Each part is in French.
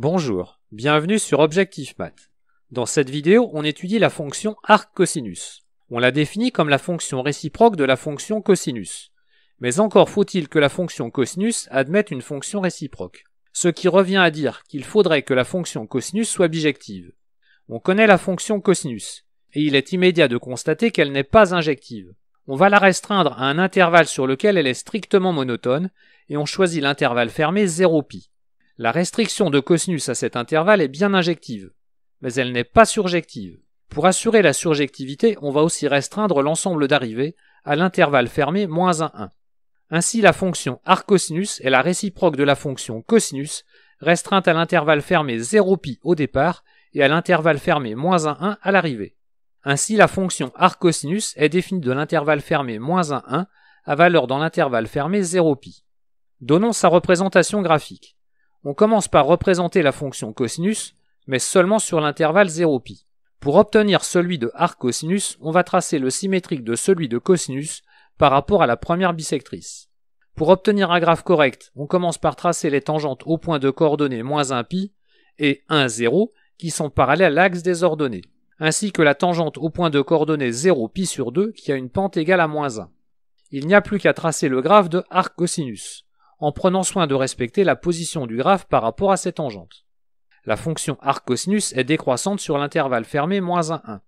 Bonjour, bienvenue sur Objectif Math. Dans cette vidéo, on étudie la fonction arc-cosinus. On la définit comme la fonction réciproque de la fonction cosinus. Mais encore faut-il que la fonction cosinus admette une fonction réciproque. Ce qui revient à dire qu'il faudrait que la fonction cosinus soit bijective. On connaît la fonction cosinus, et il est immédiat de constater qu'elle n'est pas injective. On va la restreindre à un intervalle sur lequel elle est strictement monotone, et on choisit l'intervalle fermé 0π. La restriction de cosinus à cet intervalle est bien injective, mais elle n'est pas surjective. Pour assurer la surjectivité, on va aussi restreindre l'ensemble d'arrivées à l'intervalle fermé -1. Ainsi, la fonction arc-cosinus est la réciproque de la fonction cosinus, restreinte à l'intervalle fermé 0π au départ et à l'intervalle fermé -1 à l'arrivée. Ainsi, la fonction arc-cosinus est définie de l'intervalle fermé -1 à valeur dans l'intervalle fermé 0π. Donnons sa représentation graphique. On commence par représenter la fonction cosinus, mais seulement sur l'intervalle 0π. Pour obtenir celui de arc-cosinus, on va tracer le symétrique de celui de cosinus par rapport à la première bisectrice. Pour obtenir un graphe correct, on commence par tracer les tangentes au point de coordonnées -1π et 1, 0 qui sont parallèles à l'axe des ordonnées, ainsi que la tangente au point de coordonnées 0π sur 2 qui a une pente égale à -1. Il n'y a plus qu'à tracer le graphe de arc-cosinus, en prenant soin de respecter la position du graphe par rapport à ces tangentes. La fonction arc-cosinus est décroissante sur l'intervalle fermé -1.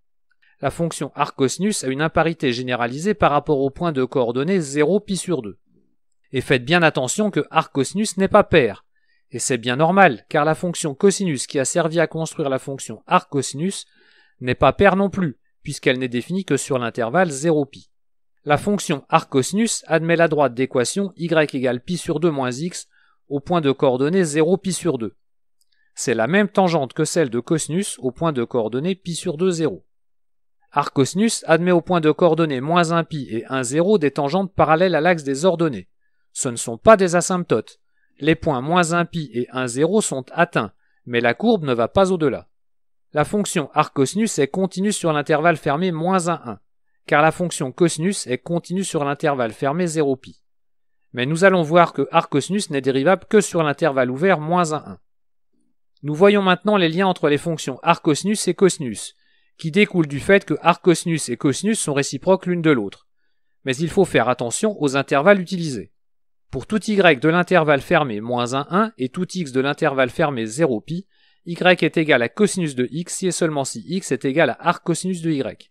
La fonction arc-cosinus a une imparité généralisée par rapport au point de coordonnées 0π sur 2. Et faites bien attention que arc-cosinus n'est pas pair, et c'est bien normal, car la fonction cosinus qui a servi à construire la fonction arc-cosinus n'est pas paire non plus, puisqu'elle n'est définie que sur l'intervalle 0π. La fonction arc-cosinus admet la droite d'équation y égale π sur 2 moins x au point de coordonnées 0π sur 2. C'est la même tangente que celle de cosinus au point de coordonnées π sur 2, 0. Arc-cosinus admet au point de coordonnées -1π et 1, 0 des tangentes parallèles à l'axe des ordonnées. Ce ne sont pas des asymptotes. Les points -1π et 1, 0 sont atteints, mais la courbe ne va pas au-delà. La fonction arc-cosinus est continue sur l'intervalle fermé -1, car la fonction cosinus est continue sur l'intervalle fermé 0π. Mais nous allons voir que arc-cosinus n'est dérivable que sur l'intervalle ouvert -1. Nous voyons maintenant les liens entre les fonctions arc-cosinus et cosinus, qui découlent du fait que arc-cosinus et cosinus sont réciproques l'une de l'autre. Mais il faut faire attention aux intervalles utilisés. Pour tout y de l'intervalle fermé -1 et tout x de l'intervalle fermé 0π, y est égal à cosinus de x si et seulement si x est égal à arc-cosinus de y.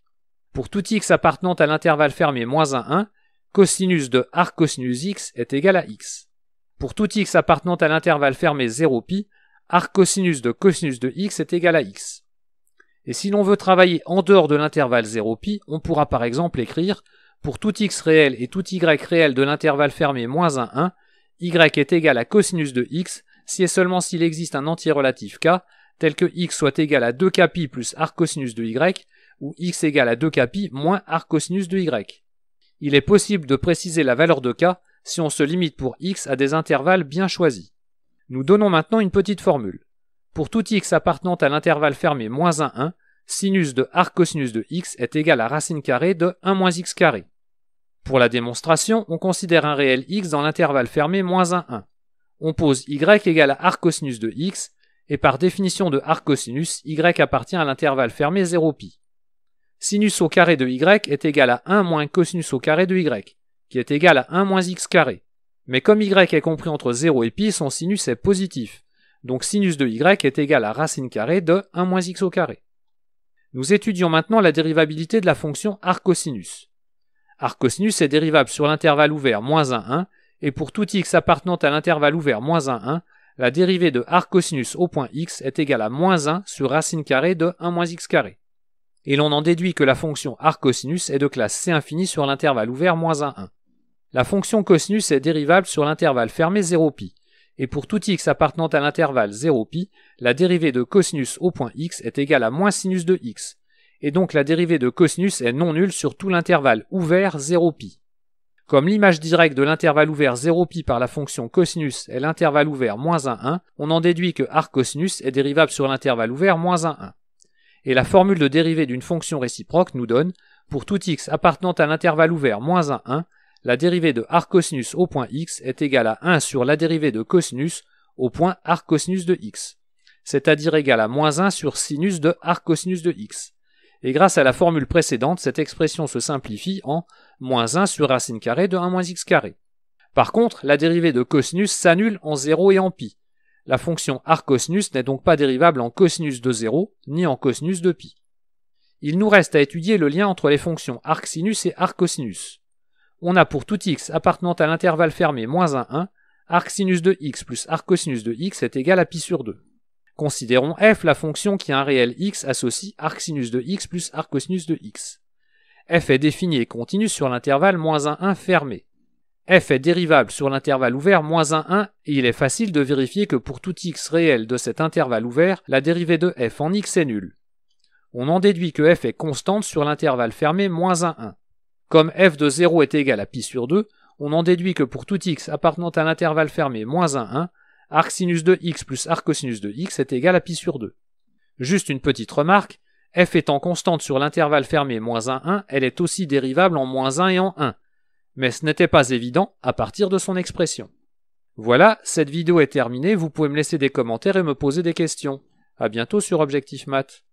Pour tout x appartenant à l'intervalle fermé -1, cosinus de arc-cosinus x est égal à x. Pour tout x appartenant à l'intervalle fermé 0π, arc-cosinus de cosinus de x est égal à x. Et si l'on veut travailler en dehors de l'intervalle 0π, on pourra par exemple écrire pour tout x réel et tout y réel de l'intervalle fermé -1, y est égal à cosinus de x si et seulement s'il existe un entier relatif k, tel que x soit égal à 2kπ plus arc-cosinus de y, ou x égale à 2kπ moins arc-cosinus de y. Il est possible de préciser la valeur de k si on se limite pour x à des intervalles bien choisis. Nous donnons maintenant une petite formule. Pour tout x appartenant à l'intervalle fermé -1, sinus de arc-cosinus de x est égal à racine carrée de 1 moins x carré. Pour la démonstration, on considère un réel x dans l'intervalle fermé -1. On pose y égale à arc-cosinus de x, et par définition de arc-cosinus, y appartient à l'intervalle fermé 0π. Sinus au carré de y est égal à 1 moins cosinus au carré de y, qui est égal à 1 moins x carré. Mais comme y est compris entre 0 et π, son sinus est positif. Donc sinus de y est égal à racine carrée de 1 moins x au carré. Nous étudions maintenant la dérivabilité de la fonction arc-cosinus. Arc-cosinus est dérivable sur l'intervalle ouvert -1, et pour tout x appartenant à l'intervalle ouvert -1, la dérivée de arc-cosinus au point x est égale à -1 sur racine carrée de 1 moins x carré. Et l'on en déduit que la fonction arc-cosinus est de classe C infini sur l'intervalle ouvert -1. La fonction cosinus est dérivable sur l'intervalle fermé 0π, et pour tout x appartenant à l'intervalle 0π, la dérivée de cosinus au point x est égale à moins sinus de x, et donc la dérivée de cosinus est non nulle sur tout l'intervalle ouvert 0π. Comme l'image directe de l'intervalle ouvert 0π par la fonction cosinus est l'intervalle ouvert -1, on en déduit que arc-cosinus est dérivable sur l'intervalle ouvert -1. Et la formule de dérivée d'une fonction réciproque nous donne, pour tout x appartenant à l'intervalle ouvert -1, la dérivée de arc-cosinus au point x est égale à 1 sur la dérivée de cosinus au point arc-cosinus de x. c'est-à-dire égale à moins 1 sur sinus de arc cosinus de x. Et grâce à la formule précédente, cette expression se simplifie en moins 1 sur racine carrée de 1 moins x carré. Par contre, la dérivée de cosinus s'annule en 0 et en pi. La fonction arc cosinus n'est donc pas dérivable en cosinus de 0 ni en cosinus de pi. Il nous reste à étudier le lien entre les fonctions arc sinus et arc cosinus. On a pour tout x appartenant à l'intervalle fermé moins 1, 1, arc sinus de x plus arc cosinus de x est égal à pi sur 2. Considérons f la fonction qui a un réel x associe arc sinus de x plus arc cosinus de x. F est définie et continue sur l'intervalle moins 1, 1 fermé. F est dérivable sur l'intervalle ouvert moins 1, 1 et il est facile de vérifier que pour tout x réel de cet intervalle ouvert, la dérivée de f en x est nulle. On en déduit que f est constante sur l'intervalle fermé moins 1, 1. Comme f de 0 est égal à pi sur 2, on en déduit que pour tout x appartenant à l'intervalle fermé moins 1, 1, arc sinus de x plus arc cosinus de x est égal à pi sur 2. Juste une petite remarque, f étant constante sur l'intervalle fermé moins 1, 1, elle est aussi dérivable en moins 1 et en 1. Mais ce n'était pas évident à partir de son expression. Voilà, cette vidéo est terminée, vous pouvez me laisser des commentaires et me poser des questions. À bientôt sur Objectif Math.